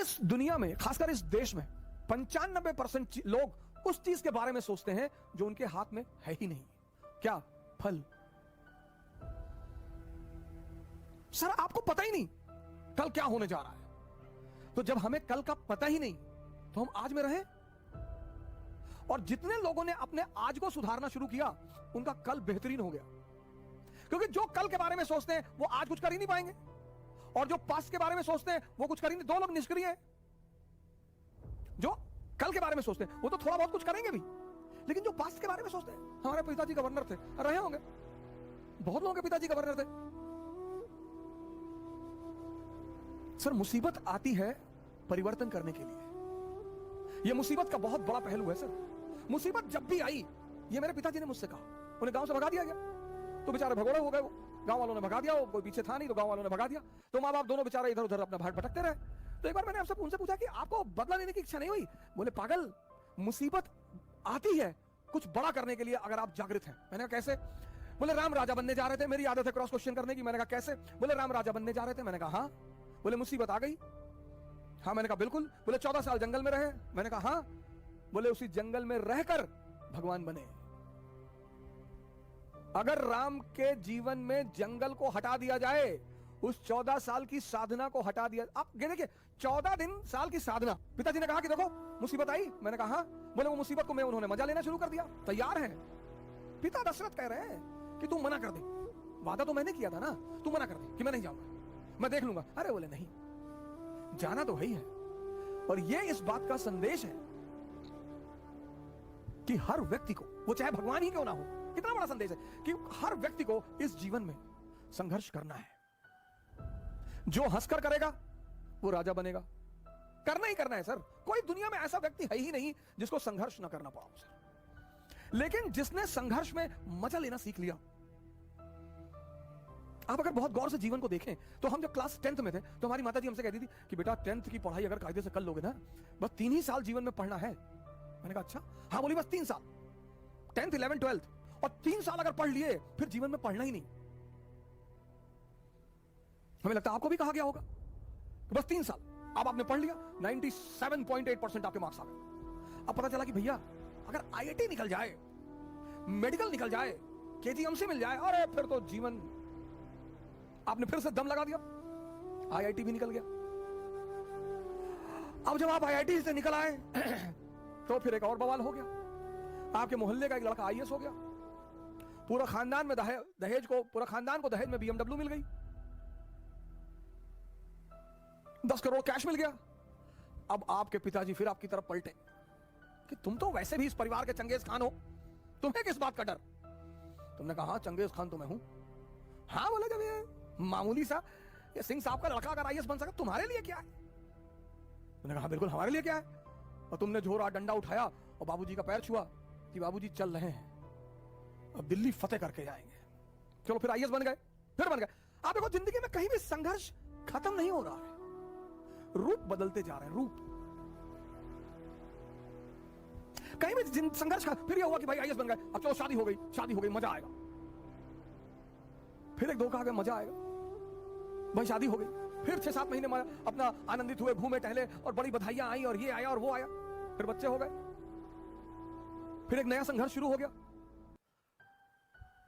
इस दुनिया में, खासकर इस देश में 95% लोग उस चीज के बारे में सोचते हैं जो उनके हाथ में है ही नहीं। क्या? फल। सर आपको पता ही नहीं कल क्या होने जा रहा है, तो जब हमें कल का पता ही नहीं तो हम आज में रहें। और जितने लोगों ने अपने आज को सुधारना शुरू किया उनका कल बेहतरीन हो गया, क्योंकि जो कल के बारे में सोचते हैं वो आज कुछ कर ही नहीं पाएंगे, और जो पास्ट के बारे में सोचते हैं वो कुछ कर ही नहीं। दो लोग निष्क्रिय हैं, जो कल के बारे में सोचते हैं वो तो थोड़ा बहुत कुछ करेंगे भी, लेकिन जो पास्ट के बारे में सोचते हैं, हमारे पिताजी गवर्नर थे, रहे होंगे, बहुत लोगों के पिताजी गवर्नर थे। सर मुसीबत आती है परिवर्तन करने के लिए, यह मुसीबत का बहुत बड़ा पहलू है सर। मुसीबत जब भी आई, ये मेरे पिताजी ने मुझसे कहा, उन्हें गांव से भगा दिया गया तो बेचारे भगोड़े हो गए, वो गांव वालों ने भगा दिया, वो कोई पीछे था नहीं तो गांव वालों ने भगा दिया, तो माँ बाप दोनों बेचारे इधर उधर अपना भाग भटकते रहे। तो एक बार मैंने आपसे उनसे पूछा कि आपको बदला लेने की इच्छा नहीं हुई? बोले पागल, मुसीबत आती है कुछ बड़ा करने के लिए अगर आप जागृत हैं। मैंने कहा कैसे? बोले राम राजा बनने जा रहे थे, मेरी आदत है क्रॉस क्वेश्चन करने की। मैंने कहा कैसे? बोले राम राजा बनने जा रहे थे। मैंने कहा हाँ। बोले मुसीबत आ गई? हाँ। मैंने कहा बिल्कुल। बोले 14 साल जंगल में रहे? मैंने कहा हाँ। बोले उसी जंगल में रहकर भगवान बने। अगर राम के जीवन में जंगल को हटा दिया जाए, उस 14 साल की साधना को हटा दिया, आप देखिए 14 साल की साधना। पिताजी ने कहा कि देखो मुसीबत आई। मैंने कहा हाँ। बोले वो मुसीबत को मैं उन्होंने मजा लेना शुरू कर दिया, तैयार है। पिता दशरथ कह रहे हैं कि तू मना कर दे, वादा तो मैंने किया था ना, तू मना कर दे कि मैं नहीं जाऊंगा, मैं देख लूंगा। अरे बोले नहीं, जाना तो है ही है। और ये इस बात का संदेश है कि हर व्यक्ति को, वो चाहे भगवान ही क्यों ना हो, कितना बड़ा संदेश है कि हर व्यक्ति को इस जीवन में संघर्ष करना है। जो हंसकर करेगा वो राजा बनेगा, करना ही करना है सर। कोई दुनिया में ऐसा व्यक्ति है ही नहीं जिसको संघर्ष ना करना पड़ा सर। लेकिन जिसने संघर्ष में मजा लेना सीख लिया, आप अगर बहुत गौर से जीवन को देखें तो हम जब क्लास 10th में थे तो हमारी माता जी हमसे कहती थी कि बेटा 10th की पढ़ाई अगर कायदे से कर लोगे ना, बस 3 ही साल जीवन में पढ़ना है। मैंने कहा अच्छा? हाँ। बोली बस 3 साल, 10th 11th 12th, और 3 साल अगर पढ़ लिए फिर जीवन में पढ़ना ही नहीं। हमें लगता है आपको भी कहा गया होगा कि बस 3 साल, अब आपने पढ़ लिया, 97.8% आपके मार्क्स आ गए। अब पता चला कि भैया अगर आईआईटी निकल जाए, मेडिकल निकल जाए, केजीएमसी मिल जाए, अरे फिर तो जीवन, आपने फिर से दम लगा दिया, आईआईटी भी निकल गया। अब जब आप आईआईटी से निकल आए तो फिर एक और बवाल हो गया, आपके मोहल्ले का एक लड़का आईएएस हो गया, पूरा खानदान में पूरा खानदान को दहेज में बीएमडब्ल्यू मिल गई, 10 करोड़ कैश मिल गया। अब आपके पिताजी फिर आपकी तरफ पलटे कि तुम तो वैसे भी इस परिवार के चंगेज खान हो, तुम्हें किस बात का डर? तुमने कहा हाँ चंगेज खान तो मैं हूं। हाँ बोले जब ये मामूली सा ये सिंह साहब का लड़का अगर आईएएस बन सका, तुम्हारे लिए क्या है? मैंने कहा बिल्कुल हमारे लिए क्या है। और तुमने झोरा डंडा उठाया और बाबूजी का पैर छुआ कि बाबूजी चल रहे हैं, अब दिल्ली फतेह करके जाएंगे। चलो फिर आईएएस बन गए, फिर बन गए। आप देखो जिंदगी में कहीं भी संघर्ष खत्म नहीं हो रहा है, रूप बदलते जा रहे हैं, रूप। कहीं भी संघर्ष फिर यह हुआ कि भाई आईएएस बन गए, अब चलो शादी हो गई, मजा आएगा। फिर एक धोखा आ गया, मजा आएगा, भाई शादी हो गई, फिर 6-7 महीने अपना आनंदित हुए, घूमे टहले और बड़ी बधाइयां आई और ये आया और वो आया, फिर बच्चे हो गए, फिर एक नया संघर्ष शुरू हो गया,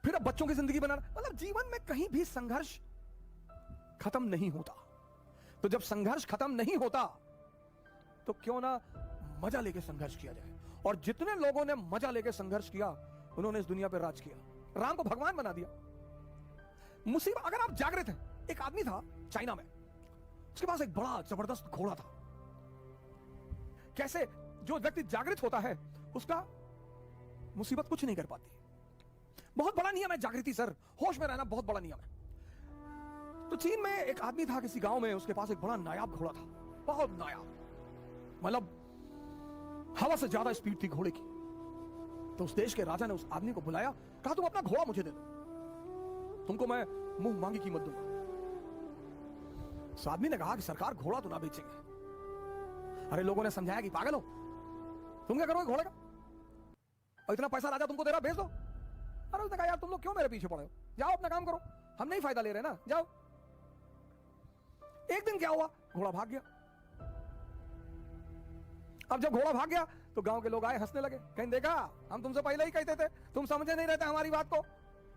फिर अब बच्चों की जिंदगी बनाना। मतलब जीवन में कहीं भी संघर्ष खत्म नहीं होता। तो जब संघर्ष खत्म नहीं होता तो क्यों ना मजा लेके संघर्ष किया जाए। और जितने लोगों ने मजा लेके संघर्ष किया उन्होंने इस दुनिया पर राज किया, राम को भगवान बना दिया। मुसीबत, अगर आप जागृत हैं, एक आदमी था चाइना में, उसके पास एक बड़ा जबरदस्त घोड़ा था। कैसे? जो व्यक्ति जागृत होता है उसका मुसीबत कुछ नहीं कर पाती। बहुत बड़ा नियम है जागृति सर, होश में रहना बहुत बड़ा नियम है। तो चीन में एक आदमी था किसी गांव में, उसके पास एक बड़ा नायाब घोड़ा था, बहुत नायाब, मतलब हवा से ज्यादा स्पीड थी घोड़े की। तो उस देश के राजा ने उस आदमी को बुलाया, कहा तुम अपना घोड़ा मुझे दे दो, तुमको मैं मुंह मांगी कीमत दूंगा। उस आदमी ने कहा कि सरकार घोड़ा तो ना बेचेंगे। अरे लोगों ने समझाया कि पागल हो, तुम क्या करोगे घोड़े का, और इतना पैसा राजा तुमको दे रहा, भेज दो। अरे उसने कहा यार तुम लोग क्यों मेरे पीछे पड़े हो, जाओ अपना काम करो, हम नहीं फायदा ले रहे ना, जाओ। एक दिन क्या हुआ, घोड़ा भाग गया। अब जब घोड़ा भाग गया तो गांव के लोग आए, हंसने लगे, कहीं देखा हम तुमसे पहले ही कहते थे, तुम समझे नहीं रहते हमारी बात को।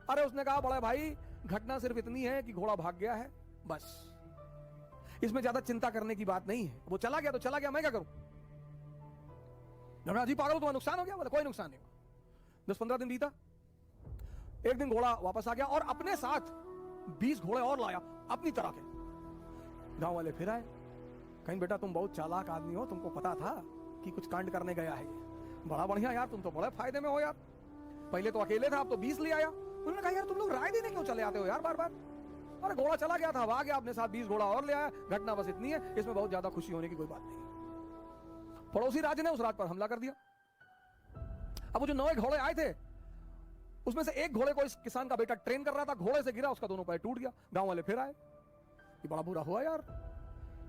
अरे उसने कहा बड़े भाई घटना सिर्फ इतनी है कि घोड़ा भाग गया है, बस, इसमें ज्यादा चिंता करने की बात नहीं है। वो चला गया तो चला गया, मैं क्या करूं? जी पागल हो, तुम्हारा नुकसान हो गया? बोले कोई नुकसान नहीं। 10-15 दिन बीता, एक दिन घोड़ा वापस आ गया और अपने साथ 20 घोड़े और लाया अपनी तरह के। गांव वाले फिर आए, कहीं बेटा तुम बहुत चालाक आदमी हो, तुमको पता था कि कुछ कांड करने गया है ये, बड़ा बढ़िया यार, तुम तो बड़े फायदे में हो यार, पहले तो अकेले था अब तो 20 ले आया। उन्होंने कहा यार तुम लोग राय देने क्यों चले आते हो यार बार बार? अरे घोड़ा चला गया था, आ गया अपने साथ 20 घोड़ा और ले आया, घटना बस इतनी है, इसमें बहुत ज्यादा खुशी होने की कोई बात नहीं। पड़ोसी राज्य ने उस राज पर हमला कर दिया। अब वो जो 9 घोड़े आए थे उसमें से एक घोड़े को इस किसान का बेटा ट्रेन कर रहा था, घोड़े से गिरा, उसका दोनों पैर टूट गया। गांव वाले फिर आए, ये बड़ा बुरा हुआ यार,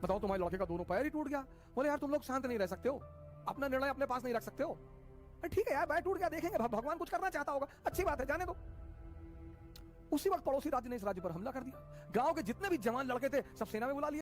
बताओ तुम्हारे लड़के का दोनों पैर ही टूट गया। बोले यार तुम लोग शांत नहीं रह सकते हो, अपना निर्णय अपने पास नहीं रख सकते हो। ठीक है यार पैर टूट गया, देखेंगे भगवान कुछ करना चाहता होगा, अच्छी बात है, जाने दो। उसी वक्त पड़ोसी राज्य ने इस राज्य पर हमला कर दिया। गांव के जितने भी जवान लड़के थे सब सेना में बुला लिए।